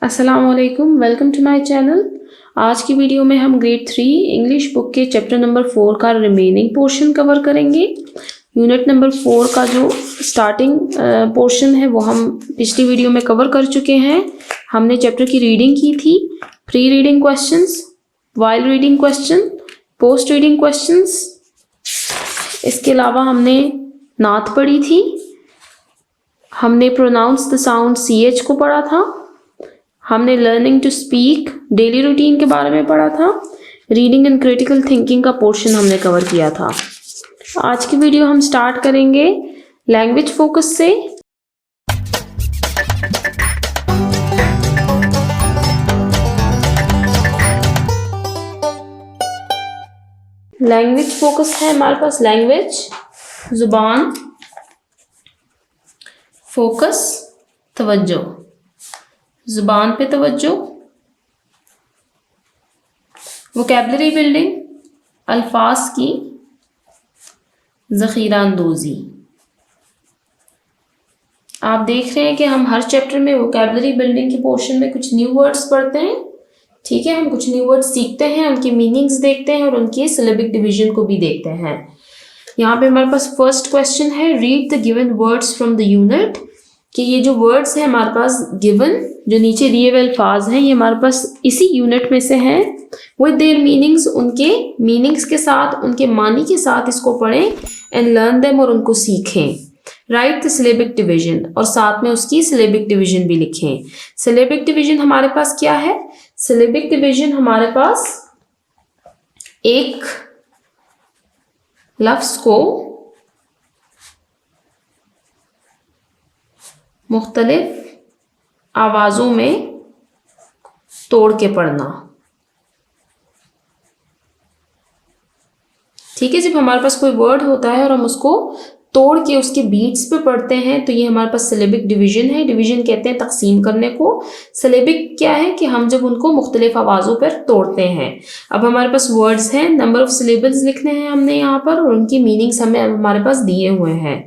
अस्सलामुअलैकुम, welcome to my channel. आज की वीडियो में हम ग्रेड 3 इंग्लिश बुक के चैप्टर नंबर 4 का रिमेनिंग पोर्शन कवर करेंगे। यूनिट नंबर 4 का जो स्टार्टिंग पोर्शन है वो हम पिछली वीडियो में कवर कर चुके हैं। हमने चैप्टर की रीडिंग की थी, pre reading questions, while reading question, post reading questions. इसके अलावा हमने नात पढ़ी थी, हमने प्रोनाउंस द साउंड CH को पढ़ा था, हमने learning to speak daily routine के बारे में पढ़ा था, रीडिंग एंड क्रिटिकल थिंकिंग का पोर्शन हमने कवर किया था। आज की वीडियो हम स्टार्ट करेंगे लैंग्वेज फोकस से। लैंग्वेज फोकस है हमारे पास लैंग्वेज, जुबान, फोकस तवज्जो, जुबान पे तवज्जो, वोकैबुलरी बिल्डिंग, अल्फाज की ज़ख़ीरा अंदोज़ी। आप देख रहे हैं कि हम हर चैप्टर में वोकैबुलरी बिल्डिंग के पोर्शन में कुछ न्यू वर्ड्स पढ़ते हैं। ठीक है, हम कुछ न्यू वर्ड्स सीखते हैं, उनके मीनिंग्स देखते हैं और उनके सिलेबिक डिवीजन को भी देखते हैं। यहाँ पे हमारे पास फर्स्ट क्वेश्चन है, read the given words from the unit. कि ये जो वर्ड्स हैं हमारे पास गिवन, जो नीचे दिए हुए अल्फाज हैं, ये हमारे पास इसी यूनिट में से हैं। विद देयर मीनिंग्स, उनके मीनिंग्स के साथ, उनके मानी के साथ इसको पढ़ें एंड लर्न देम, और उनको सीखें। राइट द सिलेबिक डिवीजन, और साथ में उसकी सिलेबिक डिवीजन भी लिखें। सिलेबिक डिवीजन हमारे पास क्या है? सिलेबिक डिवीजन हमारे पास एक लफ्ज को मुख्तलिफ आवाज़ों में तोड़ के पढ़ना। ठीक है, जब हमारे पास कोई वर्ड होता है और हम उसको तोड़ के उसके बीट्स पे पढ़ते हैं तो ये हमारे पास सिलेबिक डिवीजन है। डिवीजन कहते हैं तकसीम करने को। सिलेबिक क्या है कि हम जब उनको मुख्तलिफ आवाज़ों पर तोड़ते हैं। अब हमारे पास वर्ड्स हैं, नंबर ऑफ सिलेबल्स लिखने हैं हमने यहाँ पर, और उनकी मीनिंग्स हमें हमारे पास दिए हुए हैं।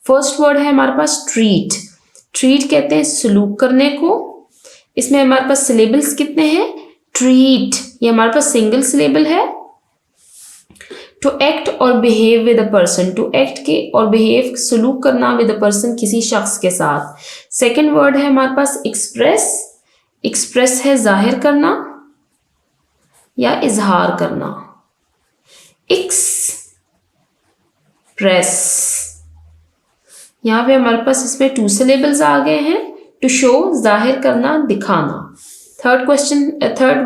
फर्स्ट वर्ड है हमारे पास ट्रीट। ट्रीट कहते हैं सलूक करने को। इसमें हमारे पास सिलेबल्स कितने हैं? ट्रीट, ये हमारे पास सिंगल सिलेबल है। टू एक्ट और behave with a person, to act के और बिहेव सलूक करना विद अ पर्सन, किसी शख्स के साथ। सेकंड वर्ड है हमारे पास एक्सप्रेस। एक्सप्रेस है जाहिर करना या इजहार करना। एक्सप्रेस, यहाँ पे हमारे पास इसमें 2 सिलेबल्स आ गए हैं। टू शो, जाहिर करना, दिखाना। थर्ड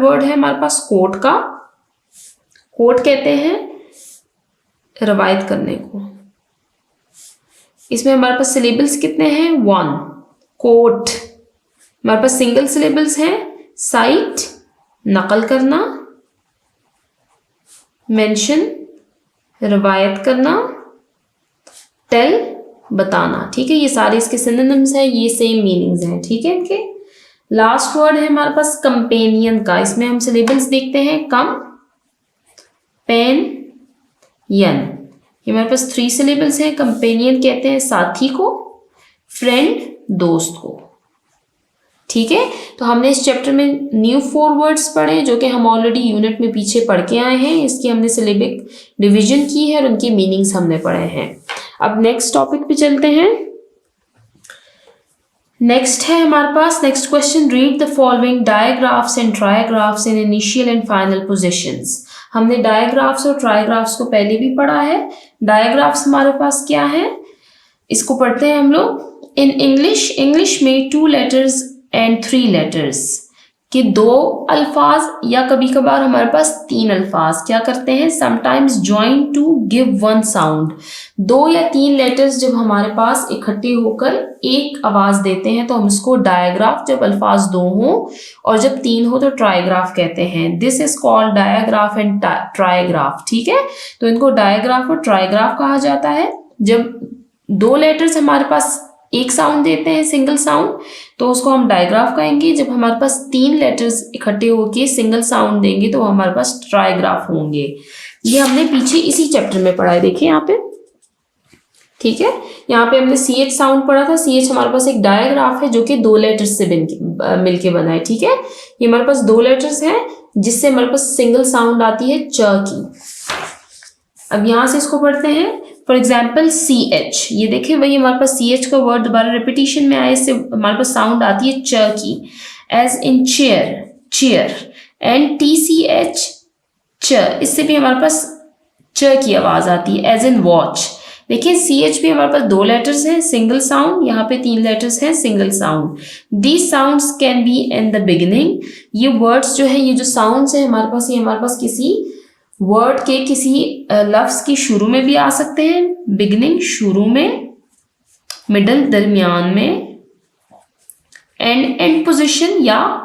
वर्ड है हमारे पास कोट का। कोट कहते हैं रवायत करने को। इसमें हमारे पास सिलेबल्स कितने हैं? 1। कोट हमारे पास सिंगल सिलेबल्स हैं। साइट, नकल करना, मेंशन, रवायत करना, टेल, बताना। ठीक है, ये सारे इसके सिनोनिम्स हैं, ये सेम मीनिंग्स हैं। ठीक है, इनके लास्ट वर्ड है हमारे पास कंपेनियन का। इसमें हम सिलेबल्स देखते हैं, कम, पेन, यन। ये हमारे पास 3 सिलेबल्स हैं। कंपेनियन कहते हैं साथी को, फ्रेंड दोस्त को। ठीक है, तो हमने इस चैप्टर में न्यू 4 वर्ड्स पढ़े जो कि हम ऑलरेडी यूनिट में पीछे पढ़ के आए हैं। इसकी हमने सिलेबिक डिवीजन की है और उनके मीनिंग्स हमने पढ़े हैं। अब नेक्स्ट टॉपिक पे चलते हैं। नेक्स्ट है हमारे पास next question, read the following digraphs and trigraphs in initial and final positions. हमने डायग्राफ्स और ट्रायग्राफ्स को पहले भी पढ़ा है। डायग्राफ्स हमारे पास क्या है, इसको पढ़ते हैं हम लोग। इन इंग्लिश में 2 letters and 3 letters कि 2 अल्फाज या कभी कभार हमारे पास 3 अल्फाज क्या करते हैं, sometimes join to give 1 sound. 2 या 3 लेटर्स जब हमारे पास इकट्ठे होकर एक आवाज देते हैं तो हम इसको डायग्राफ, जब अल्फाज 2 हो, और जब 3 हो तो ट्राइग्राफ कहते हैं। This is called digraph and trigraph. ठीक है, तो इनको डायग्राफ और ट्राइग्राफ कहा जाता है। जब 2 लेटर्स हमारे पास एक साउंड देते हैं, सिंगल साउंड, तो उसको हम डायग्राफ कहेंगे। जब हमारे पास 3 लेटर्स इकट्ठे होके सिंगल साउंड देंगे तो हमारे पास ट्राइग्राफ होंगे। ये हमने पीछे इसी चैप्टर में पढ़ा है, देखिए यहाँ पे। ठीक है। यहाँ पे हमने CH साउंड पढ़ा था। CH हमारे पास एक डायग्राफ है जो कि 2 लेटर्स से मिलके बना है, ठीक है। ये हमारे पास 2 लेटर्स हैं जिससे हमारे पास सिंगल साउंड आती है च की। अब यहाँ से इसको पढ़ते हैं। फॉर एग्जाम्पल CH, ये देखिए वही हमारे पास CH का वर्ड दोबारा रिपीटिशन में आया, इससे हमारे पास साउंड आती है च की। As in chair, chair. And TCH च, इससे भी हमारे पास च की आवाज आती है। एज इन वॉच, देखिए CH भी हमारे पास 2 लेटर्स हैं सिंगल साउंड, यहाँ पे 3 लेटर्स हैं single sound. These sounds can be in the beginning, ये वर्ड्स जो है, ये जो साउंड्स है हमारे पास, ये हमारे पास किसी वर्ड के किसी लफ्ज की शुरू में भी आ सकते हैं, बिगिनिंग शुरू में, मिडल दरमियान में, एंड पोजीशन या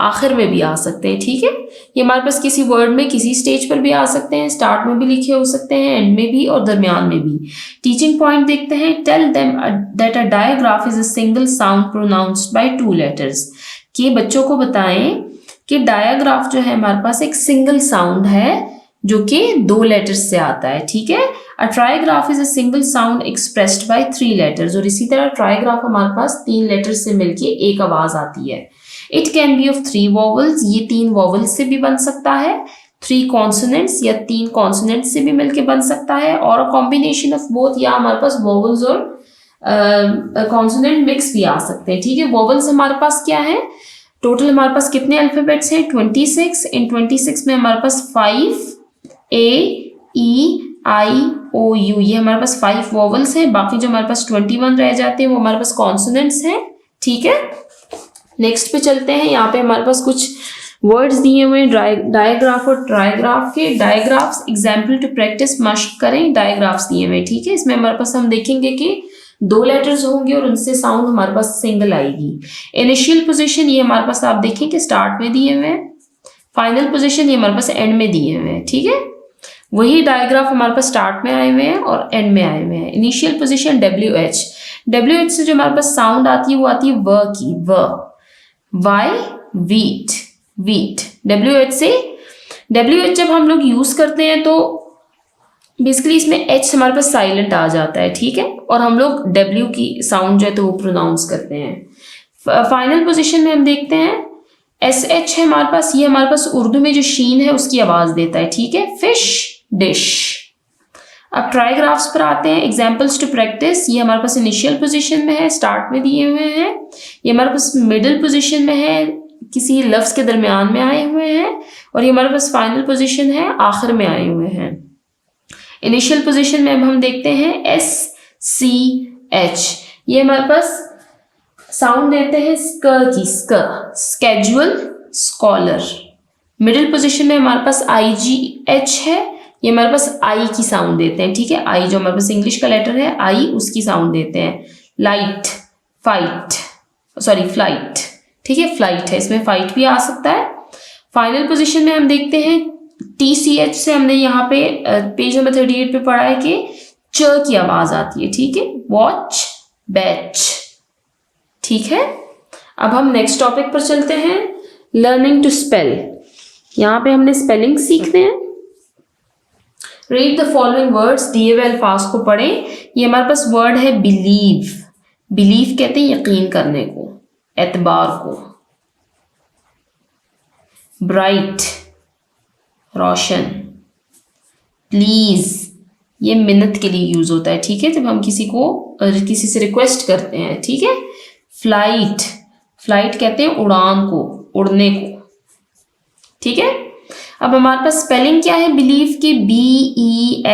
आखिर में भी आ सकते हैं, ठीक है। ये हमारे पास किसी वर्ड में किसी स्टेज पर भी आ सकते हैं, स्टार्ट में भी लिखे हो सकते हैं, एंड में भी और दरमियान में भी। टीचिंग पॉइंट देखते हैं। Tell them that a digraph is a single sound pronounced by 2 letters, कि बच्चों को बताएं कि डायग्राफ जो है हमारे पास एक सिंगल साउंड है जो कि 2 लेटर्स से आता है, ठीक है। A trigraph is a single sound expressed by 3 letters, और इसी तरह ट्राइग्राफ हमारे पास 3 लेटर्स से मिलके एक आवाज आती है। It can be of 3 vowels, ये 3 वॉवल्स से भी बन सकता है, 3 कॉन्सोनेंट्स या 3 कॉन्सोनेंट्स से भी मिलके बन सकता है, और अ कॉम्बिनेशन ऑफ बोथ, या हमारे पास वॉवल्स और कॉन्सोनेंट मिक्स भी आ सकते हैं, ठीक है। वॉवल्स हमारे पास क्या है, टोटल हमारे पास कितने अल्फाबेट्स हैं, 26। इन 26 में हमारे पास 5 A-E-I-O-U, ये हमारे पास 5 वॉवल्स हैं। बाकी जो हमारे पास 21 रह जाते हैं वो हमारे पास कॉन्सोनेंट्स हैं, ठीक है। नेक्स्ट पे चलते हैं। यहाँ पे हमारे पास कुछ वर्ड्स दिए हुए हैं डायग्राफ और ट्राइग्राफ के। डायग्राफ्स एग्जाम्पल टू प्रैक्टिस, मशक करें। डायग्राफ्स दिए हुए, ठीक है। इसमें हमारे पास हम देखेंगे कि 2 लेटर्स होंगे और उनसे साउंड हमारे पास सिंगल आएगी। इनिशियल पोजीशन ये हमारे पास आप देखें कि स्टार्ट में दिए हुए हैं, फाइनल पोजीशन ये हमारे पास एंड में दिए हुए हैं, ठीक है। वही डायग्राफ हमारे पास स्टार्ट में आए हुए हैं और एंड में आए हुए हैं। इनिशियल पोजीशन WH, WH से जो हमारे पास साउंड आती है वो आती है व की, व। Why, wheat, wheat. WH से, WH जब हम लोग यूज करते हैं तो बेसिकली इसमें H हमारे पास साइलेंट आ जाता है, ठीक है, और हम लोग W की साउंड जो है तो वो प्रोनाउंस करते हैं। फाइनल पोजीशन में हम देखते हैं SH है हमारे पास, ये हमारे पास उर्दू में जो शीन है उसकी आवाज देता है, ठीक है। Fish, dish. अब ट्राइग्राफ्स पर आते हैं। एग्जाम्पल्स टू प्रैक्टिस, ये हमारे पास इनिशियल पोजीशन में है, स्टार्ट में दिए हुए हैं। ये हमारे पास मिडिल पोजीशन में है, किसी लफ्ज के दरमियान में आए हुए हैं, और ये हमारे पास फाइनल पोजीशन है, आखिर में आए हुए हैं। इनिशियल पोजीशन में अब हम देखते हैं SCH, ये हमारे पास साउंड देते हैं स्क की, स्क, स्केड्यूल, स्कॉलर। मिडिल पोजीशन में हमारे पास IGH है, ये हमारे पास आई की साउंड देते हैं, ठीक है। आई जो हमारे पास इंग्लिश का लेटर है, आई, उसकी साउंड देते हैं। लाइट, फाइट, सॉरी फ्लाइट, ठीक है, फ्लाइट है, इसमें फाइट भी आ सकता है। फाइनल पोजीशन में हम देखते हैं TCH से, हमने यहाँ पे पेज नंबर 38 पे पढ़ा है कि च की आवाज आती है, ठीक है। वॉच, बैच, ठीक है। अब हम नेक्स्ट टॉपिक पर चलते हैं, लर्निंग टू स्पेल। यहाँ पे हमने स्पेलिंग सीखते हैं। रीड द फॉलोइंग वर्ड्स, दिए हुए अल्फाज को पढ़ें। ये हमारे पास वर्ड है बिलीव, बिलीव कहते हैं यकीन करने को, एतबार को। Bright, Roshan. प्लीज, ये मिन्नत के लिए यूज होता है, ठीक है, जब हम किसी से रिक्वेस्ट करते हैं, ठीक है। फ्लाइट, फ्लाइट कहते हैं उड़ान को, उड़ने को, ठीक है। अब हमारे पास स्पेलिंग क्या है बिलीव की, BELIEVE,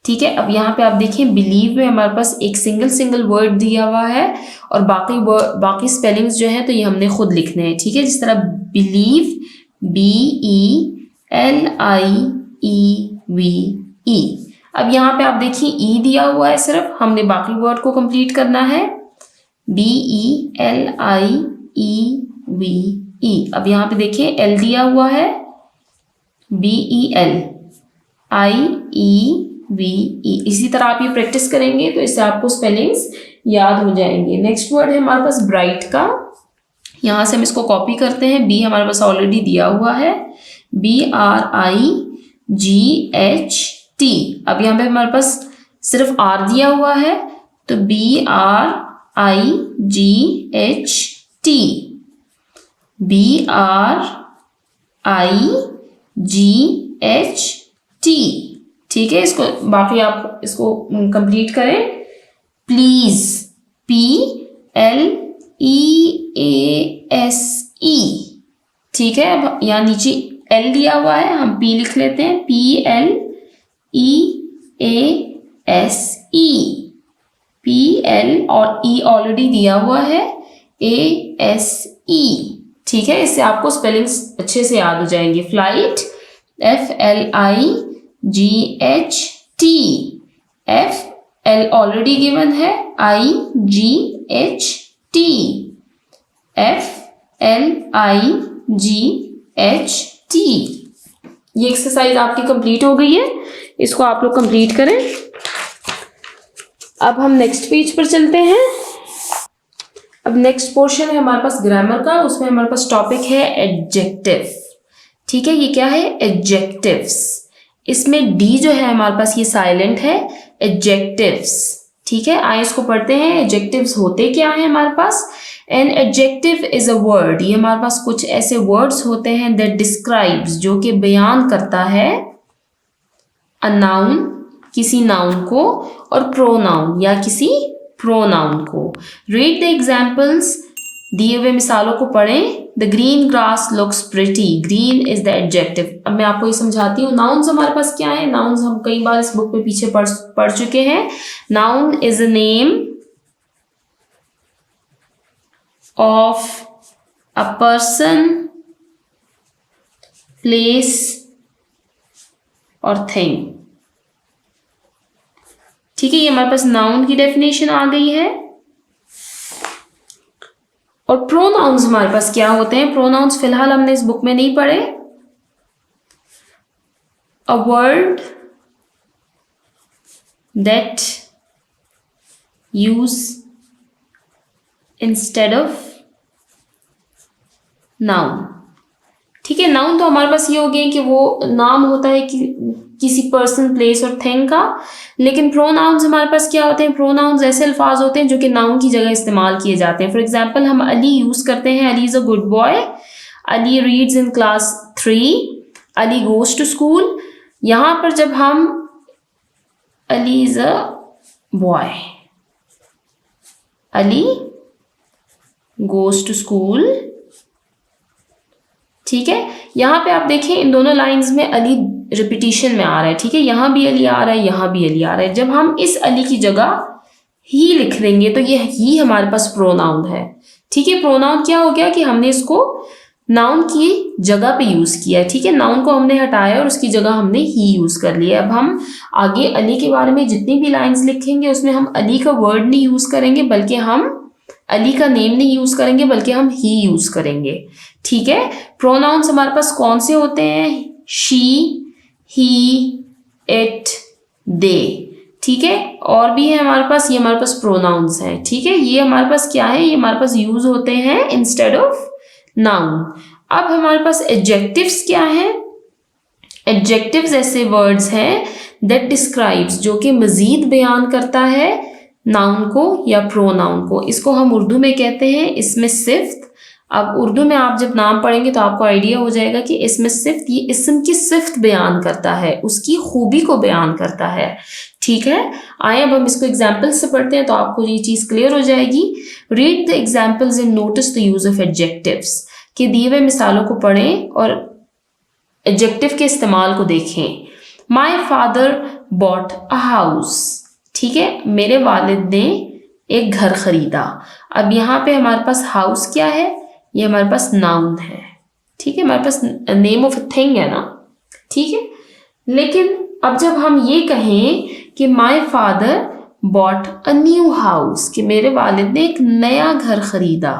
ठीक है। अब यहाँ पे आप देखें बिलीव में हमारे पास एक सिंगल वर्ड दिया हुआ है, और बाकी स्पेलिंग्स जो है तो ये हमने खुद लिखने हैं, ठीक है। जिस तरह बिलीव, BELIEVE। अब यहाँ पे आप देखिए ई दिया हुआ है, सिर्फ हमने बाकी वर्ड को कंप्लीट करना है, BELIEVE। अब यहाँ पे देखिए एल दिया हुआ है, BELIEVE। इसी तरह आप ये प्रैक्टिस करेंगे तो इससे आपको स्पेलिंग्स याद हो जाएंगे। नेक्स्ट वर्ड है हमारे पास ब्राइट का, यहाँ से हम इसको कॉपी करते हैं। बी हमारे पास ऑलरेडी दिया हुआ है, BRIGHT, टी। अब यहाँ पे हमारे पास सिर्फ आर दिया हुआ है, तो BRIGHT, BRIGHT। ठीक है, इसको बाकी आप इसको कंप्लीट करें। Please, PLEASE। ठीक है, अब यहाँ नीचे L दिया हुआ है, हम P लिख लेते हैं, PLEASE। PL और E ऑलरेडी दिया हुआ है, ASE। ठीक है, इससे आपको स्पेलिंग्स अच्छे से याद हो जाएंगे। Flight, FLIGHT। FL already given है, IGHT। FLIGHT। ये एक्सरसाइज आपकी कंप्लीट हो गई है, इसको आप लोग कंप्लीट करें। अब हम नेक्स्ट पेज पर चलते हैं। अब नेक्स्ट पोर्शन है हमारे पास ग्रामर का, उसमें हमारे पास टॉपिक है एडजेक्टिव। ठीक है, ये क्या है? एडजेक्टिव्स। इसमें डी जो है हमारे पास ये साइलेंट है, एडजेक्टिव्स। ठीक है, आइए इसको पढ़ते हैं। एडजेक्टिव्स होते क्या है हमारे पास? An adjective is a word, ये हमारे पास कुछ ऐसे वर्ड्स होते हैं दैट डिस्क्राइब्स, जो कि बयान करता है अ नाउन, किसी नाउन को, और प्रोनाउन या किसी प्रोनाउन को। रीड द एग्जाम्पल्स, दिए हुए मिसालों को पढ़ें। The green grass looks pretty, green is the adjective. अब मैं आपको ये समझाती हूँ, नाउन्स हमारे पास क्या है। नाउन्स हम कई बार इस बुक में पीछे पढ़ चुके हैं। Noun is a name of a person, place और थिंग। ठीक है, ये हमारे पास नाउन की डेफिनेशन आ गई है। और प्रोनाउंस हमारे पास क्या होते हैं? प्रोनाउंस फिलहाल हमने इस बुक में नहीं पढ़े। A word that use instead of noun. ठीक है, नाउन तो हमारे पास ये हो गया कि वो नाम होता है कि किसी पर्सन, प्लेस और थिंग का। लेकिन प्रोनाउंस हमारे पास क्या होते हैं? प्रोनाउंस ऐसे अल्फाज होते हैं जो कि नाउन की जगह इस्तेमाल किए जाते हैं। फॉर एग्जांपल, हम अली यूज करते हैं, Ali is a good boy, Ali reads in class 3, Ali goes to school. यहां पर जब हम Ali is a boy, Ali goes to school. ठीक है, यहाँ पे आप देखें इन दोनों लाइंस में अली रिपीटिशन में आ रहा है। ठीक है, यहाँ भी अली आ रहा है, यहाँ भी अली आ रहा है। जब हम इस अली की जगह ही लिख देंगे तो ये ही हमारे पास प्रोनाउन है। ठीक है, प्रोनाउन क्या हो गया कि हमने इसको नाउन की जगह पे यूज किया है। ठीक है, नाउन को हमने हटाया और उसकी जगह हमने ही यूज कर लिया। अब हम आगे अली के बारे में जितनी भी लाइन्स लिखेंगे उसमें हम अली का वर्ड नहीं यूज करेंगे, बल्कि हम अली का नेम नहीं यूज करेंगे, बल्कि हम ही यूज करेंगे। ठीक है, प्रोनाउंस हमारे पास कौन से होते हैं? शी, ही, इट, दे। ठीक है, और भी है हमारे पास, ये हमारे पास प्रोनाउंस हैं। ठीक है, ये हमारे पास क्या है? ये हमारे पास यूज होते हैं इंस्टेड ऑफ नाउन। अब हमारे पास एडजेक्टिव्स क्या है? एडजेक्टिव्स ऐसे वर्ड्स हैं दैट डिस्क्राइब्स, जो कि मजीद बयान करता है नाउन को या प्रोनाउन को। इसको हम उर्दू में कहते हैं इसमें सिफ्त। अब उर्दू में आप जब नाम पढ़ेंगे तो आपको आइडिया हो जाएगा कि इसमें सिफ्त, ये इस्म की सिफ्त बयान करता है, उसकी खूबी को बयान करता है। ठीक है, आए अब हम इसको एग्जाम्पल से पढ़ते हैं तो आपको ये चीज़ क्लियर हो जाएगी। Read the examples and notice the use of adjectives, कि दिए हुए मिसालों को पढ़ें और एडजेक्टिव के इस्तेमाल को देखें। My father bought a house. ठीक है, मेरे वालिद ने एक घर खरीदा। अब यहाँ पे हमारे पास हाउस क्या है? ये हमारे पास नाउन है। ठीक है, हमारे पास नेम ऑफ अ थिंग है ना। ठीक है, लेकिन अब जब हम ये कहें कि my father bought a new house, कि मेरे वालिद ने एक नया घर खरीदा,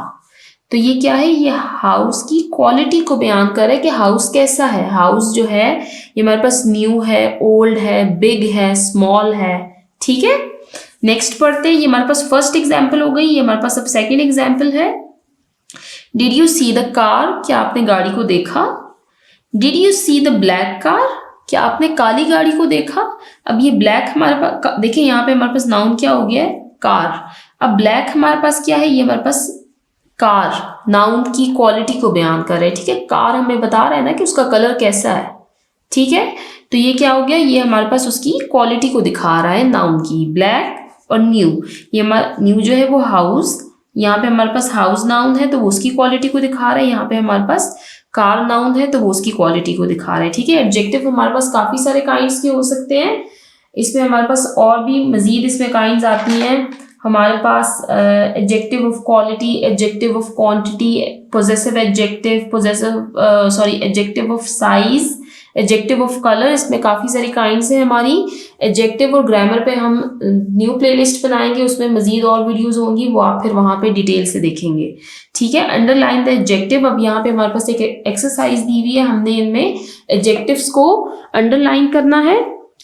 तो ये क्या है? ये हाउस की क्वालिटी को बयान कर रहा है कि हाउस कैसा है। हाउस जो है ये हमारे पास न्यू है, ओल्ड है, बिग है, स्मॉल है। ठीक है, नेक्स्ट पढ़ते हैं। ये हमारे पास फर्स्ट एग्जाम्पल हो गई, ये हमारे पास अब सेकेंड एग्जाम्पल है। Did you see the car, क्या आपने गाड़ी को देखा? Did you see the black car, क्या आपने काली गाड़ी को देखा? अब ये ब्लैक हमारे पास, देखिए यहाँ पे हमारे पास नाउन क्या हो गया है? कार। अब ब्लैक हमारे पास क्या है? ये हमारे पास कार नाउन की क्वालिटी को बयान कर रहे हैं, ठीक है। कार हमें बता रहा है ना कि उसका कलर कैसा है, ठीक है। तो ये क्या हो गया? ये हमारे पास उसकी क्वालिटी को दिखा रहा है नाउन की। ब्लैक और न्यू, ये हमारा न्यू जो है वो हाउस, यहाँ पे हमारे पास हाउस नाउन है तो वो उसकी क्वालिटी को दिखा रहा है। यहाँ पे हमारे पास कार नाउन है तो वो उसकी क्वालिटी को दिखा रहा है, ठीक है। एडजेक्टिव हमारे पास काफी सारे काइंड्स के हो सकते हैं। इसमें हमारे पास और भी मजीद इसमें काइंड्स आती हैं। हमारे पास adjective of quality, adjective of quantity, possessive adjective, adjective of size, adjective of colour, इसमें काफ़ी सारी काइंड्स हैं हमारी। एडजेक्टिव और ग्रामर पे हम न्यू प्लेलिस्ट बनाएंगे, उसमें मजीद और वीडियोस होंगी, वो आप फिर वहाँ पे डिटेल से देखेंगे, ठीक है। Underline the adjective. अब यहाँ पे हमारे पास एक एक्सरसाइज दी हुई है, हमने इनमें एडजेक्टिव्स को अंडरलाइन करना है।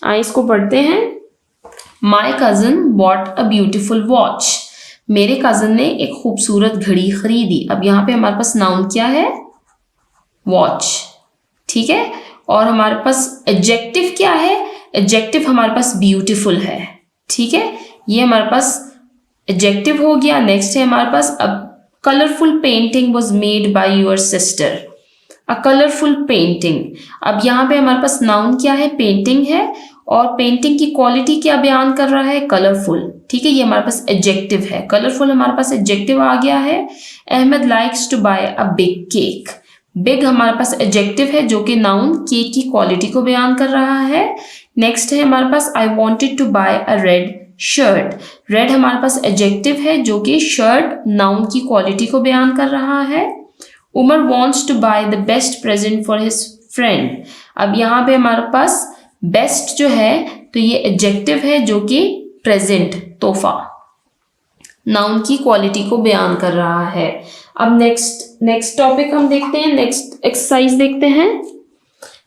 आइए इसको पढ़ते हैं। My cousin bought a beautiful watch. मेरे कज़न ने एक खूबसूरत घड़ी खरीदी। अब यहाँ पे हमारे पास नाउन क्या है? वॉच, ठीक है। और हमारे पास एडजेक्टिव क्या है? एडजेक्टिव हमारे पास ब्यूटीफुल है, ठीक है। ये हमारे पास एडजेक्टिव हो गया। नेक्स्ट है हमारे पास, अब colourful painting was made by your sister. A colourful painting. अब यहाँ पे हमारे पास नाउन क्या है? पेंटिंग है। और पेंटिंग की क्वालिटी क्या बयान कर रहा है? कलरफुल, ठीक है। ये हमारे पास एडजेक्टिव है। कलरफुल हमारे पास एडजेक्टिव आ गया है। Ahmed likes to buy a big cake. Big हमारे पास एडजेक्टिव है जो कि नाउन केक की क्वालिटी को बयान कर रहा है। नेक्स्ट है हमारे पास, I wanted to buy a red shirt. Red हमारे पास एडजेक्टिव है जो कि शर्ट नाउन की क्वालिटी को बयान कर रहा है। Umar wants to buy the best present for his friend. अब यहाँ पे हमारे पास बेस्ट जो है तो ये एडजेक्टिव है जो कि प्रेजेंट तोहफा नाउन की क्वालिटी को बयान कर रहा है। अब नेक्स्ट टॉपिक हम देखते हैं, नेक्स्ट एक्सरसाइज देखते हैं।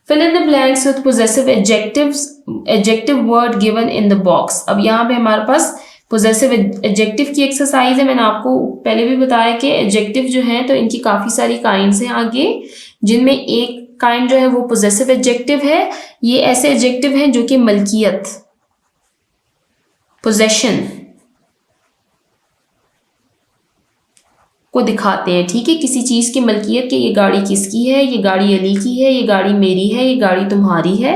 Fill in the blanks with possessive adjective word given in the box. अब यहाँ पे हमारे पास पोजेसिव एडजेक्टिव की एक्सरसाइज है। मैंने आपको पहले भी बताया कि एडजेक्टिव जो है तो इनकी काफ़ी सारी काइंड्स हैं आगे, जिनमें एक काइंड जो है वो पोजेसिव एडजेक्टिव है। ये ऐसे एडजेक्टिव हैं जो कि मलकियत, पोजेशन को दिखाते हैं, ठीक है। किसी चीज़ की मलकियत के, ये गाड़ी किसकी है, ये गाड़ी अली की है, ये गाड़ी मेरी है, ये गाड़ी तुम्हारी है,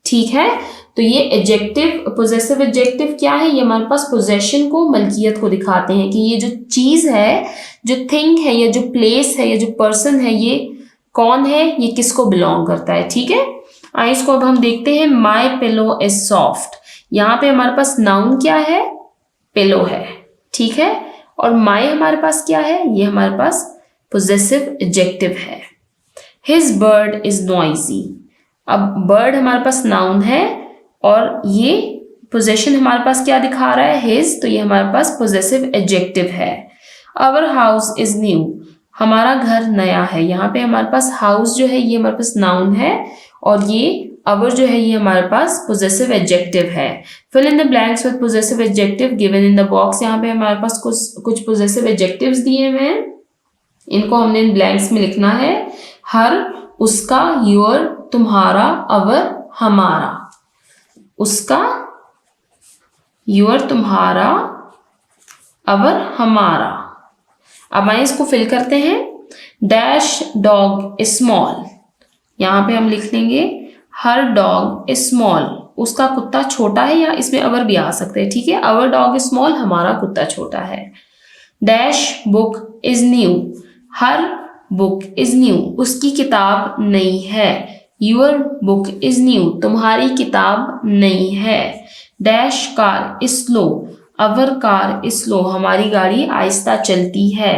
ठीक है। तो ये एडजेक्टिव, पोजेसिव एडजेक्टिव क्या है? ये हमारे पास पोजेशन को, मलकियत को दिखाते हैं कि ये जो चीज़ है, जो थिंग है, या जो प्लेस है, या जो पर्सन है, ये कौन है, ये किसको बिलोंग करता है, ठीक है। आइए इसको अब हम देखते हैं। माई पिलो इज सॉफ्ट। यहाँ पे हमारे पास नाउन क्या है? पिलो है, ठीक है। और माई हमारे पास क्या है? ये हमारे पास पोजेसिव एडजेक्टिव है। His bird is noisy. अब बर्ड हमारे पास नाउन है और ये पोजेशन हमारे पास क्या दिखा रहा है? हिज, तो ये हमारे पास पोजेसिव एडजेक्टिव है। Our house is new. हमारा घर नया है। यहाँ पे हमारे पास हाउस जो है ये हमारे पास नाउन है और ये अवर जो है ये हमारे पास पोजेसिव एडजेक्टिव है। Fill in the blanks with possessive adjective given in the box. यहाँ पे हमारे पास कुछ पोजेसिव एडजेक्टिव्स दिए हुए हैं, इनको हमने इन ब्लैंक्स में लिखना है। हर, उसका, योर, तुम्हारा, अवर, हमारा। उसका, योर, तुम्हारा, अवर, हमारा। अब आइए इसको फिल करते हैं। Dash dog is small. यहाँ पे हम लिख लेंगे हर डॉग इज स्मॉल। उसका कुत्ता छोटा है, या इसमें अवर भी आ सकते हैं, ठीक है। अवर डॉग इज स्मॉल, हमारा कुत्ता छोटा है। Dash book is new. Her book is new. उसकी किताब नई है। Your book is new. तुम्हारी किताब नई है। Dash car is slow. Our car is slow. हमारी गाड़ी आहिस्ता चलती है।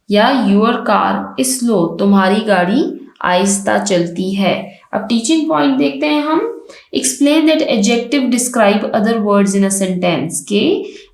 या योर कार इज स्लो। तुम्हारी गाड़ी आहिस्ता चलती है। अब टीचिंग पॉइंट देखते हैं हम। Explain that adjective describe other words in a sentence. के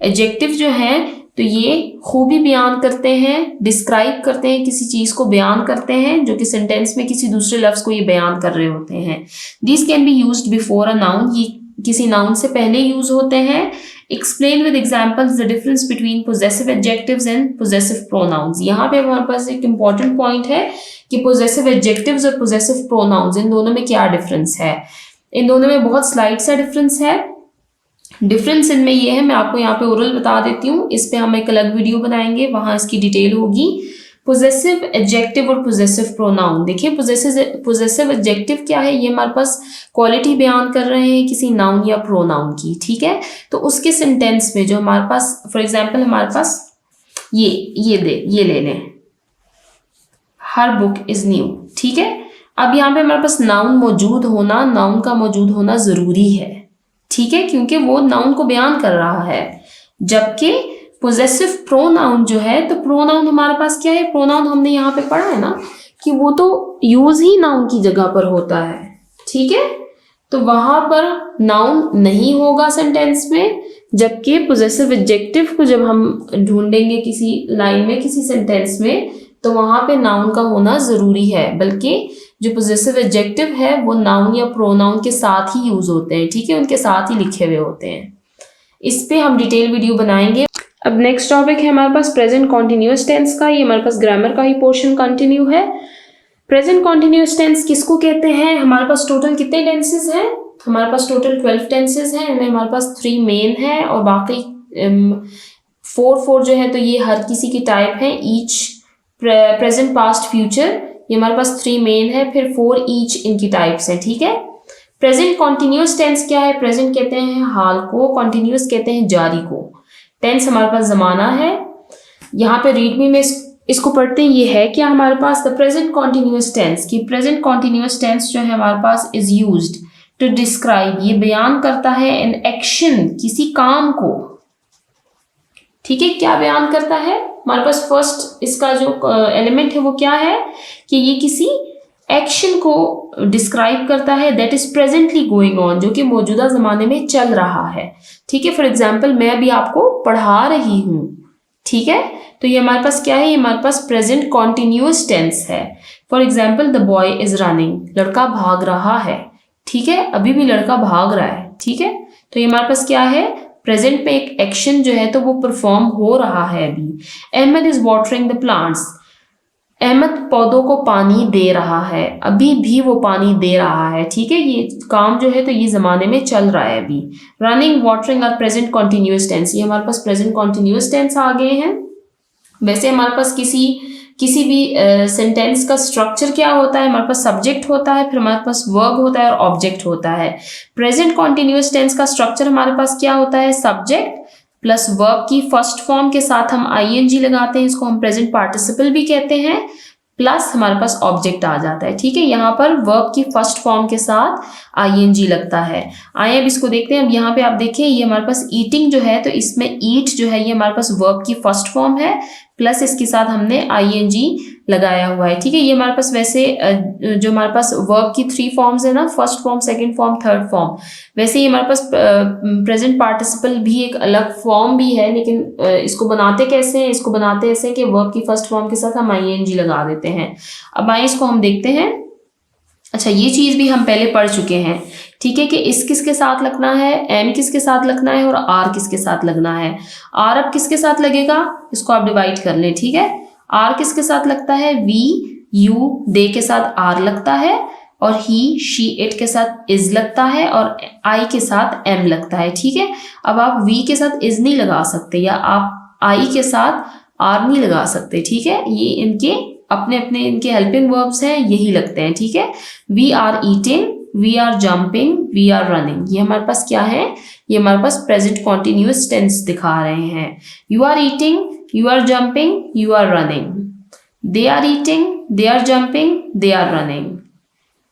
एडजेक्टिव जो हैं तो ये खूबी बयान करते हैं, डिस्क्राइब करते हैं, किसी चीज़ को बयान करते हैं जो कि सेंटेंस में किसी दूसरे लफ्ज़ को ये बयान कर रहे होते हैं। This can be used before a noun. ये किसी नाउन से पहले यूज होते हैं। Explain with examples the difference between possessive adjectives and possessive pronouns. यहाँ पे हमारे पास एक इंपॉर्टेंट पॉइंट है कि पोजेसिव एडजेक्टिव्स और पोजेसिव प्रोनाउंस इन दोनों में क्या डिफरेंस है। इन दोनों में बहुत स्लाइड सा डिफरेंस है। डिफरेंस इनमें ये है, मैं आपको यहाँ पे ओरल बता देती हूँ, इस पे हम एक अलग वीडियो बनाएंगे, वहां इसकी डिटेल होगी। पोजेसिव एडजेक्टिव और पोजेसिव प्रोनाउन। देखिए पोजेसिव एडजेक्टिव क्या है, ये हमारे पास क्वालिटी बयान कर रहे हैं किसी नाउन या प्रोनाउन की, ठीक है। तो उसके सेंटेंस में जो हमारे पास, फॉर एग्जाम्पल हमारे पास ये ले लें, हर बुक इज न्यू, ठीक है। अब यहाँ पे हमारे पास नाउन का मौजूद होना जरूरी है, ठीक है, क्योंकि वो नाउन को बयान कर रहा है। जबकि पोजेसिव प्रोनाउन जो है, तो प्रोनाउन हमारे पास क्या है, प्रोनाउन हमने यहाँ पे पढ़ा है ना कि वो तो यूज ही नाउन की जगह पर होता है, ठीक है। तो वहां पर नाउन नहीं होगा सेंटेंस में, जबकि पोजेसिव एडजेक्टिव को जब हम ढूंढेंगे किसी लाइन में, किसी सेंटेंस में, तो वहां पे नाउन का होना जरूरी है। बल्कि जो पोजेसिव एडजेक्टिव है वो नाउन या प्रोनाउन के साथ ही यूज होते हैं, ठीक है, उनके साथ ही लिखे हुए होते हैं। इस पे हम डिटेल वीडियो बनाएंगे। अब नेक्स्ट टॉपिक है हमारे पास प्रेजेंट कॉन्टिन्यूअस टेंस का। ये हमारे पास ग्रामर का ही पोर्शन कंटिन्यू है। प्रेजेंट कॉन्टिन्यूअस टेंस किसको कहते हैं? हमारे पास टोटल कितने टेंसेस हैं? हमारे पास टोटल 12 टेंसेस हैं। इनमें हमारे पास 3 मेन है और बाकी 4 जो है, तो ये हर किसी की टाइप है। ईच, प्रेजेंट, पास्ट, फ्यूचर, ये हमारे पास 3 मेन है, फिर 4 ईच इनकी टाइप्स हैं, ठीक है। प्रेजेंट कॉन्टिन्यूअस टेंस क्या है? प्रेजेंट कहते हैं हाल को, कॉन्टिन्यूअस कहते हैं जारी को। टेंस हमारे पास जमाना है। यहाँ पे रीड मी में इसको पढ़ते हैं। ये है क्या हमारे पास? द प्रेजेंट कॉन्टिन्यूअस टेंस, की प्रेजेंट कॉन्टिन्यूअस टेंस जो है हमारे पास इज यूज्ड टू डिस्क्राइब, ये बयान करता है एन एक्शन, किसी काम को, ठीक है। क्या बयान करता है? हमारे पास फर्स्ट इसका जो एलिमेंट है वो क्या है कि ये किसी एक्शन को डिस्क्राइब करता है that is presently going on, जो कि मौजूदा जमाने में चल रहा है, ठीक है। फॉर एग्जाम्पल मैं अभी आपको पढ़ा रही हूँ, ठीक है, तो ये हमारे पास क्या है? ये हमारे पास प्रेजेंट कॉन्टिन्यूअस टेंस है। For example the boy is running, लड़का भाग रहा है, ठीक है, अभी भी लड़का भाग रहा है, ठीक है। तो ये हमारे पास क्या है? प्रेजेंट में एक एक्शन जो है तो वो परफॉर्म हो रहा है अभी। Ahmad is watering the plants, Ahmad पौधों को पानी दे रहा है, अभी भी वो पानी दे रहा है, ठीक है। ये काम जो है तो ये जमाने में चल रहा है अभी। Running, watering are present continuous tense, ये हमारे पास प्रेजेंट कॉन्टिन्यूअस टेंस आ गए हैं। वैसे हमारे पास किसी भी सेंटेंस का स्ट्रक्चर क्या होता है? हमारे पास सब्जेक्ट होता है, फिर हमारे पास वर्ब होता है और ऑब्जेक्ट होता है। प्रेजेंट कॉन्टिन्यूअस टेंस का स्ट्रक्चर हमारे पास क्या होता है? सब्जेक्ट प्लस वर्ब की फर्स्ट फॉर्म के साथ हम आईएनजी लगाते हैं, इसको हम प्रेजेंट पार्टिसिपल भी कहते हैं, प्लस हमारे पास ऑब्जेक्ट आ जाता है, ठीक है। यहाँ पर वर्ब की फर्स्ट फॉर्म के साथ आईएनजी लगता है। आइए अब इसको देखते हैं। अब यहाँ पे आप देखें, ये हमारे पास ईटिंग जो है, तो इसमें ईट जो है ये हमारे पास वर्ब की फर्स्ट फॉर्म है, प्लस इसके साथ हमने आईएनजी लगाया हुआ है, ठीक है। ये हमारे पास वैसे जो हमारे पास वर्ब की 3 फॉर्म्स है ना, first form, second form, third form, वैसे ही हमारे पास प्रेजेंट पार्टिसिपल भी एक अलग फॉर्म भी है, लेकिन इसको बनाते कैसे हैं? इसको बनाते ऐसे हैं कि वर्ब की फर्स्ट फॉर्म के साथ हम आईएनजी लगा देते हैं। अब आइए इसको हम देखते हैं। अच्छा, ये चीज भी हम पहले पढ़ चुके हैं, ठीक है, कि इस किसके साथ लगना है, एम किसके साथ लगना है और आर किसके साथ लगना है। आर अब किसके साथ लगेगा? इसको आप डिवाइड कर लें, ठीक है। आर किसके साथ लगता है? वी, यू, दे के साथ आर लगता है, और ही, शी, इट के साथ इज लगता है, और आई के साथ एम लगता है, ठीक है। अब आप वी के साथ इज नहीं लगा सकते, या आप आई के साथ आर नहीं लगा सकते, ठीक है। ये इनके अपने अपने इनके हेल्पिंग वर्ब्स हैं, यही लगते हैं, ठीक है। We are eating, we are jumping, we are running, ये हमारे पास क्या है? ये हमारे पास प्रेजेंट कॉन्टिन्यूअस टेंस दिखा रहे हैं। You are eating, you are jumping, you are running. They are eating, they are jumping, they are running.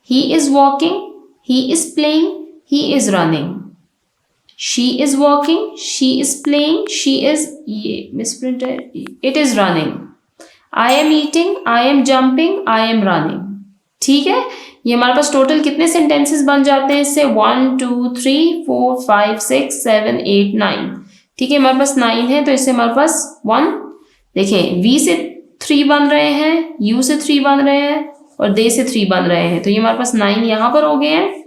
He is walking, he is playing, he is running. She is walking, she is playing, she is, ये misprint है, it is running. I am eating, I am jumping, I am running, ठीक है। ये हमारे पास total कितने sentences बन जाते हैं इससे? 1 2 3 4 5 6 7 8 9, ठीक है। हमारे पास 9 है, तो इससे हमारे पास 1, देखें, वी से 3 बन रहे हैं, यू से 3 बन रहे हैं, और दे से 3 बन रहे हैं, तो ये हमारे पास 9 यहाँ पर हो गए हैं।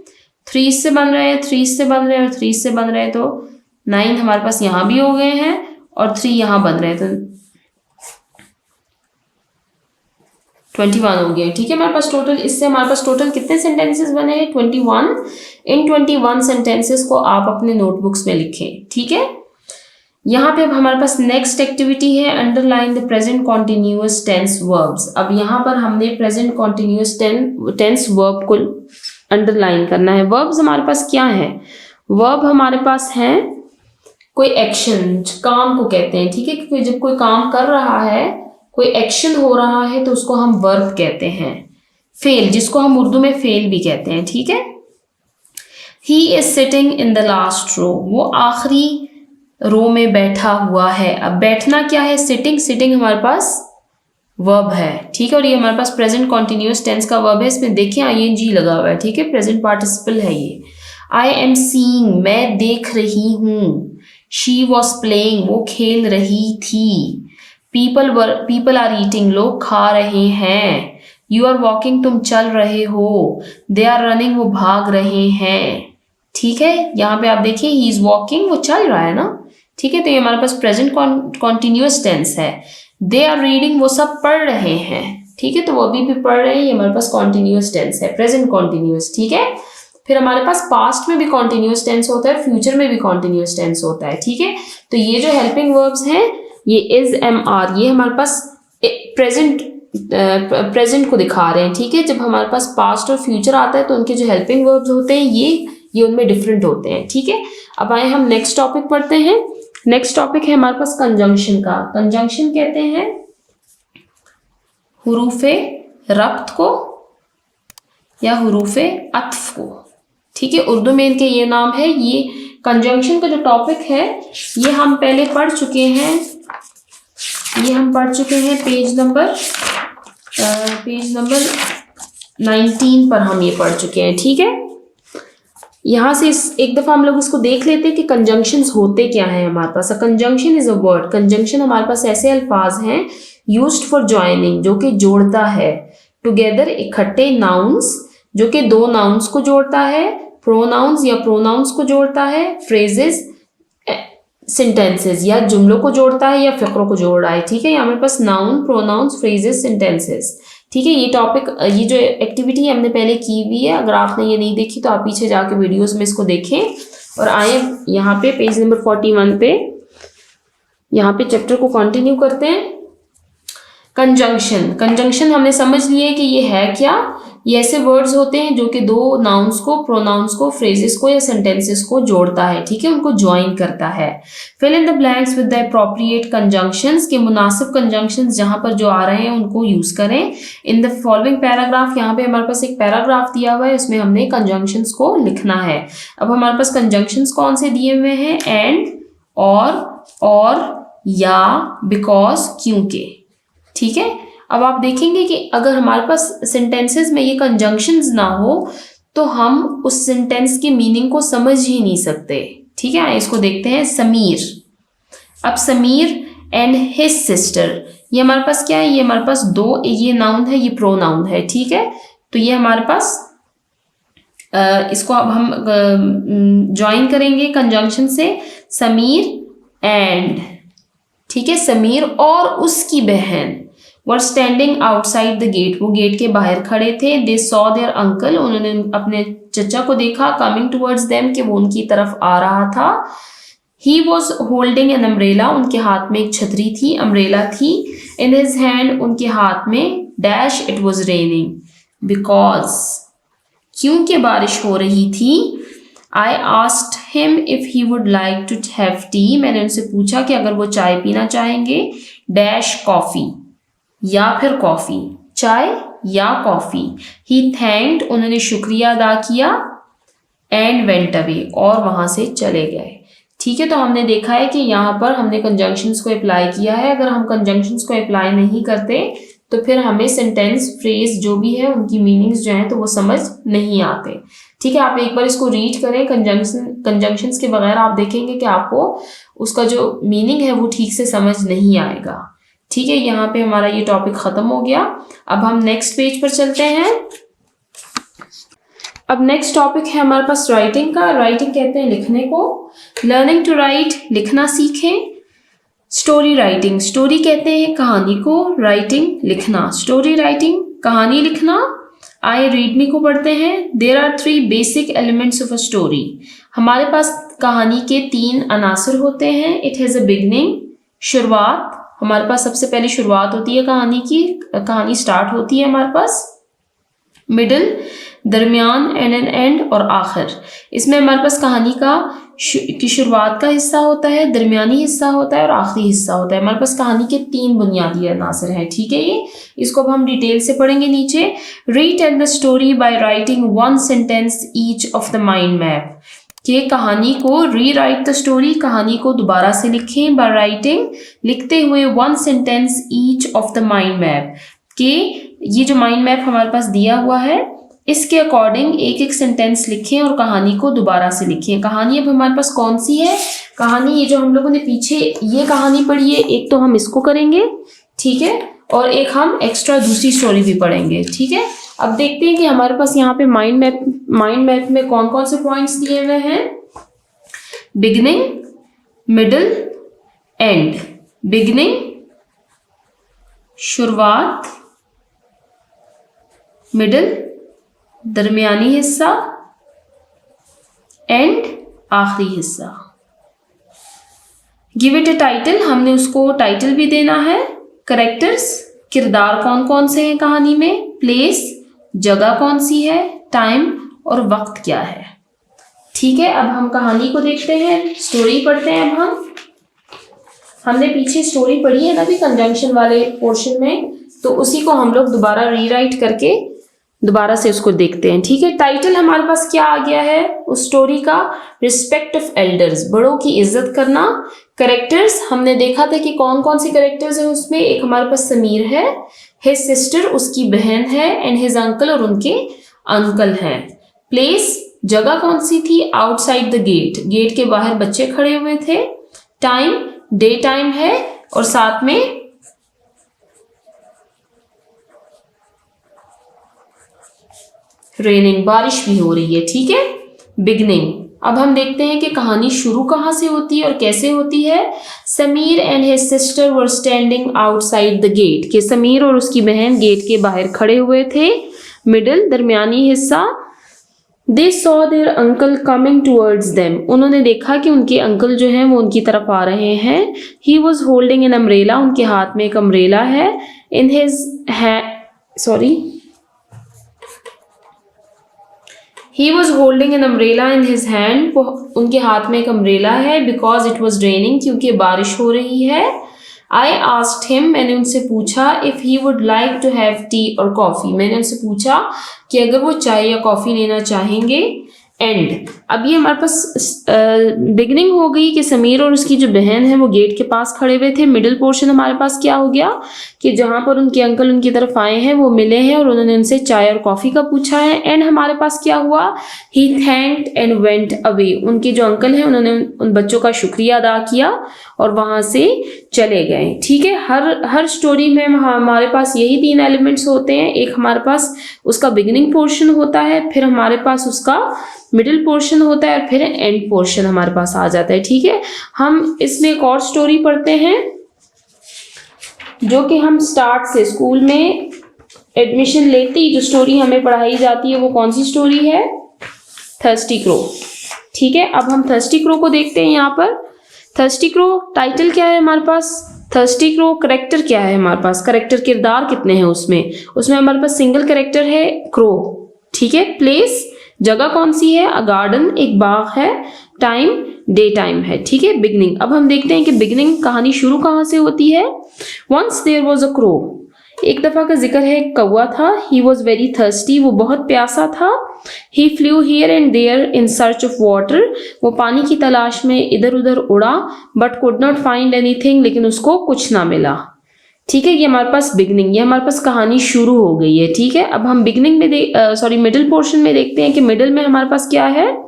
3 से बन रहे हैं, 3 से बन रहे हैं, और 3 से बन रहे हैं, तो 9 हमारे पास यहाँ भी हो गए हैं, और 3 यहाँ बन रहे हैं, तो 21 हो गया, ठीक है। हमारे पास टोटल, इससे हमारे पास टोटल कितने सेंटेंसेस बने हैं? 21। इन 21 सेंटेंसेस को आप अपने नोटबुक्स में लिखें, ठीक है। यहाँ पे अब हमारे पास नेक्स्ट एक्टिविटी है underline the present continuous tense verbs. अब यहाँ पर हमने प्रेजेंट कॉन्टिन्यूअस टेंस वर्ब को अंडरलाइन करना है। वर्ब्स हमारे पास क्या है? वर्ब हमारे पास है कोई एक्शन, काम को कहते हैं, ठीक है। क्योंकि जब कोई काम कर रहा है, कोई एक्शन हो रहा है, तो उसको हम वर्ब कहते हैं। फेल, जिसको हम उर्दू में फेल भी कहते हैं, ठीक है। He is sitting in the last row, वो आखिरी रो में बैठा हुआ है। अब बैठना क्या है? सिटिंग। सिटिंग हमारे पास वर्ब है, ठीक है। और ये हमारे पास प्रेजेंट कॉन्टिन्यूअस टेंस का वर्ब है। इसमें देखिए ing लगा हुआ है, ठीक है, प्रेजेंट पार्टिसिपल है ये। आई एम सीइंग, मैं देख रही हूँ। शी वॉज प्लेइंग, वो खेल रही थी। पीपल आर ईटिंग, लोग खा रहे हैं। यू आर वॉकिंग, तुम चल रहे हो। दे आर रनिंग, वो भाग रहे हैं, ठीक है। यहाँ पे आप देखिए ही इज वॉकिंग, वो चल रहा है ना, ठीक है। तो ये हमारे पास प्रेजेंट कॉन्टिन्यूअस टेंस है। दे आर रीडिंग, वो सब पढ़ रहे हैं, ठीक है। तो वो अभी भी पढ़ रहे हैं, ये हमारे पास कॉन्टिन्यूअस टेंस है, प्रेजेंट कॉन्टिन्यूअस, ठीक है। फिर हमारे पास पास्ट में भी कॉन्टिन्यूअस टेंस होता है, फ्यूचर में भी कॉन्टिन्यूअस टेंस होता है, ठीक है। तो ये जो हेल्पिंग वर्ब्स हैं, ये इज, एम, आर, ये हमारे पास प्रेजेंट को दिखा रहे हैं, ठीक है। जब हमारे पास पास्ट और फ्यूचर आता है तो उनके जो हेल्पिंग वर्ब्स होते हैं ये उनमें डिफरेंट होते हैं, ठीक है। अब आए हम नेक्स्ट टॉपिक पढ़ते हैं। नेक्स्ट टॉपिक है हमारे पास कंजंक्शन का। कंजंक्शन कहते हैं हुरूफे रब्त को या हुरूफे अत्फ को, ठीक है। उर्दू में इनके ये नाम है। ये कंजंक्शन का जो टॉपिक है ये हम पहले पढ़ चुके हैं। ये हम पढ़ चुके हैं पेज नंबर 19 पर हम ये पढ़ चुके हैं, ठीक है। यहाँ से एक दफ़ा हम लोग इसको देख लेते हैं कि कंजंक्शंस होते क्या हैं हमारे पास। A conjunction is a word, conjunction हमारे पास ऐसे अल्फाज हैं यूज्ड फॉर ज्वाइनिंग, जो कि जोड़ता है, टुगेदर, इकट्ठे, नाउन्स, जो कि दो नाउन्स को जोड़ता है, प्रोनाउंस या प्रोनाउंस को जोड़ता है, फ्रेजेस, सेंटेंसेस या जुमलों को जोड़ता है या फिक्रों को जोड़ रहा है, ठीक है। यहाँ हमारे पास नाउन, प्रोनाउंस, फ्रेजेस, सेंटेंसेस, ठीक है। ये टॉपिक, ये जो एक्टिविटी हमने पहले की हुई है, अगर आपने ये नहीं देखी तो आप पीछे जाके वीडियोस में इसको देखें। और आए यहाँ पे पेज नंबर 41 पे, यहाँ पे चैप्टर को कंटिन्यू करते हैं। कंजंक्शन, कंजंक्शन हमने समझ लिए कि ये है क्या। ये ऐसे वर्ड्स होते हैं जो कि दो नाउन्स को, प्रोनाउंस को, फ्रेजेस को या सेंटेंसेस को जोड़ता है, ठीक है, उनको ज्वाइन करता है। Fill in the blanks with the appropriate conjunctions, के मुनासिब कंजंक्शंस जहां पर जो आ रहे हैं उनको यूज करें। इन द फॉलोइंग पैराग्राफ, यहाँ पे हमारे पास एक पैराग्राफ दिया हुआ है, उसमें हमने कंजंक्शंस को लिखना है। अब हमारे पास कंजंक्शंस कौन से दिए हुए हैं? एंड, और, या, बिकॉज, क्योंकि, ठीक है। अब आप देखेंगे कि अगर हमारे पास सेंटेंसेस में ये कंजंक्शंस ना हो तो हम उस सेंटेंस की मीनिंग को समझ ही नहीं सकते, ठीक है। इसको देखते हैं। समीर, अब समीर एंड हिज सिस्टर, ये हमारे पास क्या है? ये हमारे पास दो, ये नाउन है, ये प्रोनाउन है, ठीक है। तो ये हमारे पास इसको अब हम ज्वाइन करेंगे कंजंक्शन से, समीर एंड, ठीक है, समीर और उसकी बहन were standing outside the gate, वो गेट के बाहर खड़े थे। दे सॉ देयर अंकल, उन्होंने अपने चचा को देखा, कमिंग टुवर्ड्स देम, कि वो उनकी तरफ आ रहा था। He was holding an umbrella, उनके हाथ में एक छतरी थी, अम्ब्रेला थी। इन हिज हैंड, उनके हाथ में, dash, it was raining, because, क्योंकि बारिश हो रही थी। I asked him if he would like to have tea, मैंने उनसे पूछा कि अगर वो चाय पीना चाहेंगे, डैश, कॉफी, या फिर कॉफी, चाय या कॉफी। ही थैंक्ड, उन्होंने शुक्रिया अदा किया, एंड वेंट अवे, और वहां से चले गए, ठीक है। तो हमने देखा है कि यहाँ पर हमने कंजंक्शंस को अप्लाई किया है। अगर हम कंजंक्शंस को अप्लाई नहीं करते तो फिर हमें सेंटेंस, फ्रेज जो भी है उनकी मीनिंग्स जो हैं तो वो समझ नहीं आते, ठीक है। आप एक बार इसको रीड करें कंजंक्शंस के बगैर, आप देखेंगे कि आपको उसका जो मीनिंग है वो ठीक से समझ नहीं आएगा, ठीक है। यहाँ पे हमारा ये टॉपिक खत्म हो गया। अब हम नेक्स्ट पेज पर चलते हैं। अब नेक्स्ट टॉपिक है हमारे पास राइटिंग का। राइटिंग कहते हैं लिखने को। लर्निंग टू राइट, लिखना सीखें। स्टोरी राइटिंग, स्टोरी कहते हैं कहानी को, राइटिंग लिखना, स्टोरी राइटिंग कहानी लिखना। आइए रीडमी को पढ़ते हैं। There are 3 basic elements of a story. हमारे पास कहानी के 3 अनासर होते हैं। इट हैज़ अ बिगनिंग, शुरुआत, हमारे पास सबसे पहले शुरुआत होती है कहानी की, कहानी स्टार्ट होती है हमारे पास। मिडल, दरमियान, एंड एन एंड, और आखिर। इसमें हमारे पास कहानी की शुरुआत का हिस्सा होता है, दरमियानी हिस्सा होता है और आखिरी हिस्सा होता है। हमारे पास कहानी के 3 बुनियादी अनासर हैं, ठीक है। ये इसको अब हम डिटेल से पढ़ेंगे नीचे। Retail the story by writing 1 sentence each of the mind map. कि कहानी को रीराइट द स्टोरी, कहानी को दोबारा से लिखें बाय राइटिंग, लिखते हुए 1 sentence each of the mind map. कि ये जो माइंड मैप हमारे पास दिया हुआ है इसके अकॉर्डिंग एक एक सेंटेंस लिखें और कहानी को दोबारा से लिखें। कहानी अब हमारे पास कौन सी है? कहानी ये जो हम लोगों ने पीछे ये कहानी पढ़ी है, एक तो हम इसको करेंगे, ठीक है, और एक हम एक्स्ट्रा दूसरी स्टोरी भी पढ़ेंगे, ठीक है। अब देखते हैं कि हमारे पास यहाँ पे माइंड मैप में कौन कौन से पॉइंट्स दिए हुए हैं। Beginning, middle, and. बिगिनिंग शुरुआत, मिडल दरमियानी हिस्सा, एंड आखिरी हिस्सा। गिव इट अ टाइटल, हमने उसको टाइटल भी देना है। कैरेक्टर्स, किरदार कौन कौन से हैं कहानी में। प्लेस, जगह कौन सी है। टाइम, और वक्त क्या है, ठीक है। अब हम कहानी को देखते हैं, स्टोरी पढ़ते हैं। अब हमने पीछे स्टोरी पढ़ी है ना भी कंजंक्शन वाले पोर्शन में, तो उसी को हम लोग दोबारा रीराइट करके दोबारा से उसको देखते हैं, ठीक है। टाइटल हमारे पास क्या आ गया है उस स्टोरी का? रिस्पेक्ट ऑफ एल्डर्स, बड़ों की इज्जत करना। कैरेक्टर्स हमने देखा था कि कौन कौन से कैरेक्टर्स हैं उसमें। एक हमारे पास समीर है, हिज सिस्टर उसकी बहन है, एंड हिज अंकल और उनके अंकल हैं। प्लेस, जगह कौन सी थी? आउटसाइड द गेट, गेट के बाहर बच्चे खड़े हुए थे। टाइम, डे टाइम है, और साथ में रेनिंग, बारिश भी हो रही है, ठीक है। बिगनिंग, अब हम देखते हैं कि कहानी शुरू कहाँ से होती है और कैसे होती है। Sameer and his sister were standing outside the gate, कि समीर और उसकी बहन गेट के बाहर खड़े हुए थे। मिडल दरमियानी हिस्सा, they saw their uncle coming towards them, उन्होंने देखा कि उनके अंकल जो हैं वो उनकी तरफ आ रहे हैं। He was holding an umbrella, उनके हाथ में एक अम्ब्रेला है। In his He was holding an umbrella in his hand, वो उनके हाथ में एक अम्ब्रेला है। Because it was raining, क्योंकि बारिश हो रही है। I asked him, मैंने उनसे पूछा, if he would like to have tea or coffee, मैंने उनसे पूछा कि अगर वो चाय या कॉफ़ी लेना चाहेंगे। एंड, अब ये हमारे पास बिगनिंग हो गई कि समीर और उसकी जो बहन है वो गेट के पास खड़े हुए थे। मिडिल पोर्शन हमारे पास क्या हो गया कि जहाँ पर उनके अंकल उनकी तरफ आए हैं वो मिले हैं और उन्होंने उनसे चाय और कॉफ़ी का पूछा है। एंड हमारे पास क्या हुआ? He thanked and went away, उनके जो अंकल हैं उन्होंने उन बच्चों का शुक्रिया अदा किया और वहाँ से चले गए, ठीक है। हर स्टोरी में हमारे पास यही 3 एलिमेंट्स होते हैं। एक हमारे पास उसका बिगिनिंग पोर्शन होता है, फिर हमारे पास उसका मिडिल पोर्शन होता है और फिर एंड पोर्शन हमारे पास आ जाता है, ठीक है। हम इसमें एक और स्टोरी पढ़ते हैं जो कि हम स्टार्ट से स्कूल में एडमिशन लेते ही जो स्टोरी हमें पढ़ाई जाती है वो कौन सी स्टोरी है? थर्स्टी क्रो, ठीक है। अब हम थर्स्टी क्रो को देखते हैं। यहाँ पर थर्स्टी क्रो टाइटल क्या है हमारे पास? थर्स्टी क्रो करेक्टर क्या है हमारे पास? करेक्टर किरदार कितने हैं उसमें हमारे पास सिंगल करेक्टर है क्रो, ठीक है। प्लेस, जगह कौन सी है? अ गार्डन, एक बाग है। टाइम, डे टाइम है, ठीक है। बिगनिंग, अब हम देखते हैं कि बिगनिंग कहानी शुरू कहाँ से होती है। Once there was a crow, एक दफ़ा का जिक्र है कौवा था। ही वॉज वेरी थर्स्टी, वो बहुत प्यासा था। He flew here and there in search of water, वो पानी की तलाश में इधर उधर उड़ा। But could not find anything, लेकिन उसको कुछ ना मिला, ठीक है। ये हमारे पास बिगनिंग, ये हमारे पास कहानी शुरू हो गई है, ठीक है। अब हम बिगनिंग में मिडिल पोर्शन में देखते हैं कि मिडिल में हमारे पास क्या है।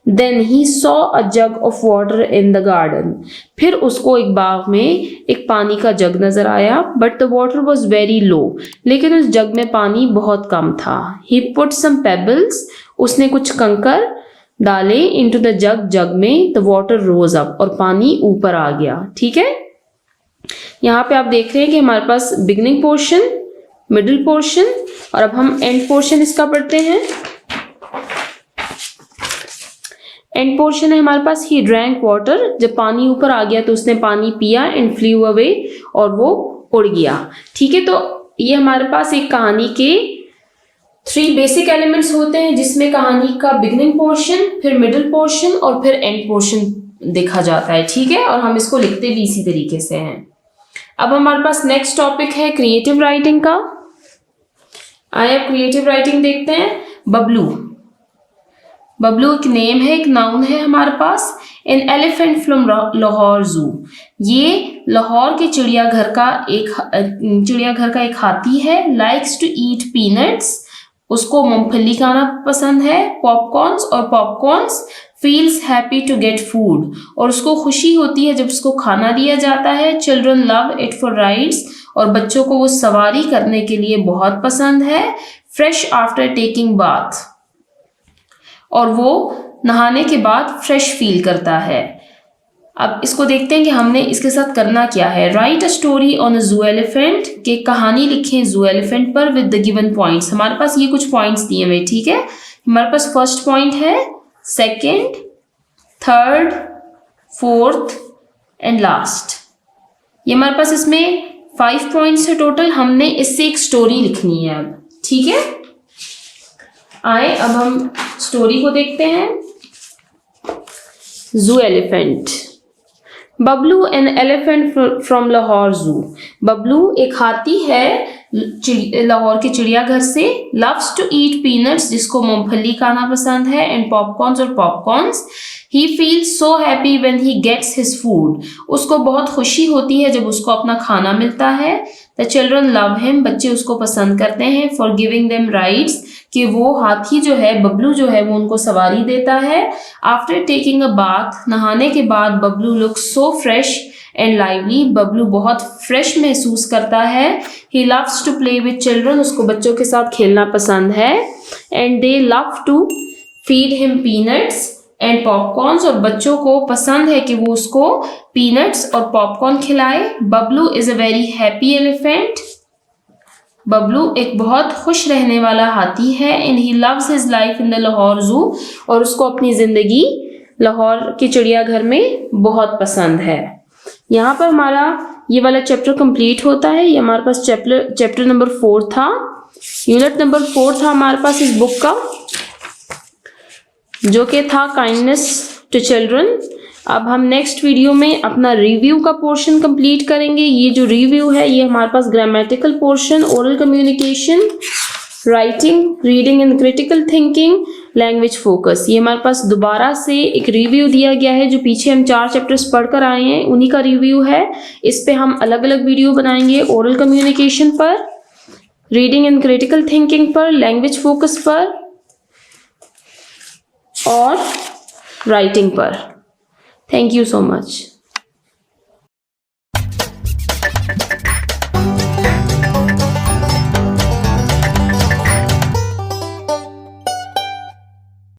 Then he saw a jug of water in the garden, फिर उसको एक बाग में एक पानी का जग नजर आया। But the water was very low, लेकिन उस जग में पानी बहुत कम था। ही पुट सम पेबल्स, उसने कुछ कंकर डाले इनटू द जग में। द वाटर रोज अप, और पानी ऊपर आ गया, ठीक है। यहाँ पे आप देख रहे हैं कि हमारे पास बिगनिंग पोर्शन, मिडिल पोर्शन और अब हम एंड पोर्शन इसका पढ़ते हैं। एंड पोर्शन है हमारे पास, ही ड्रैंक वाटर, जब पानी ऊपर आ गया तो उसने पानी पिया, एंड फ्लू अवे, और वो उड़ गया। ठीक है, तो ये हमारे पास एक कहानी के 3 बेसिक एलिमेंट्स होते हैं, जिसमें कहानी का बिगनिंग पोर्शन, फिर मिडिल पोर्शन और फिर एंड पोर्शन देखा जाता है। ठीक है, और हम इसको लिखते भी इसी तरीके से हैं। अब हमारे पास नेक्स्ट टॉपिक है क्रिएटिव राइटिंग का। आइए अब क्रिएटिव राइटिंग देखते हैं। बबलू, बबलू एक नेम है, एक नाउन है हमारे पास। एन एलिफेंट फ्रॉम लाहौर जू, ये लाहौर के चिड़ियाघर का एक हाथी है। लाइक्स टू ईट पीनट्स, उसको मूंगफली खाना पसंद है। पॉपकॉर्न्स और popcorns, feels happy to get food, और उसको खुशी होती है जब उसको खाना दिया जाता है। Children love it for rides, और बच्चों को वो सवारी करने के लिए बहुत पसंद है। फ्रेश आफ्टर टेकिंग बाथ, और वो नहाने के बाद फ्रेश फील करता है। अब इसको देखते हैं कि हमने इसके साथ करना क्या है। Right a story on a जू एलिफेंट, के कहानी लिखें जू एलिफेंट पर विद द गिवन पॉइंट्स। हमारे पास ये कुछ पॉइंट्स दिए हुए, ठीक है। हमारे पास फर्स्ट पॉइंट है, second, third, fourth and last. ये हमारे पास इसमें 5 पॉइंट्स है टोटल। हमने इससे एक स्टोरी लिखनी है अब, ठीक है। आए अब हम स्टोरी को देखते हैं। जू elephant. Bablu an elephant from Lahore जू, बबलू एक हाथी है लाहौर के चिड़ियाघर से। लव्स टू ईट पीनट्स, जिसको मूंगफली खाना पसंद है, एंड पॉपकॉर्न्स और popcorns. He feels so happy when he gets his food, उसको बहुत खुशी होती है जब उसको अपना खाना मिलता है। द चिल्ड्रन लव हिम, बच्चे उसको पसंद करते हैं। फॉर गिविंग देम राइड्स, कि वो हाथी जो है, बबलू जो है, वो उनको सवारी देता है। आफ्टर टेकिंग अ बाथ, नहाने के बाद Bablu looks so fresh and lively, Bablu बहुत फ्रेश महसूस करता है। He loves to play with children, उसको बच्चों के साथ खेलना पसंद है। And they love to feed him peanuts and popcorns, और बच्चों को पसंद है कि वो उसको पीनट्स और पॉपकॉर्न खिलाए। Bablu is a very happy elephant, Bablu एक बहुत खुश रहने वाला हाथी है। And he loves his life in the Lahore जू, और उसको अपनी जिंदगी लाहौर के चिड़ियाघर में बहुत पसंद है। यहाँ पर हमारा ये वाला चैप्टर कंप्लीट होता है। ये हमारे पास चैप्टर नंबर 4 था, यूनिट नंबर 4 था हमारे पास इस बुक का, जो कि था काइंडनेस टू चिल्ड्रन। अब हम नेक्स्ट वीडियो में अपना रिव्यू का पोर्शन कंप्लीट करेंगे। ये जो रिव्यू है, ये हमारे पास grammatical portion, oral communication, writing, reading and critical thinking, language focus, ये हमारे पास दोबारा से एक रिव्यू दिया गया है। जो पीछे हम 4 चैप्टर्स पढ़कर आए हैं, उन्हीं का रिव्यू है। इस पे हम अलग अलग वीडियो बनाएंगे, ओरल कम्युनिकेशन पर, रीडिंग एंड क्रिटिकल थिंकिंग पर, लैंग्वेज फोकस पर और राइटिंग पर। Thank you so much.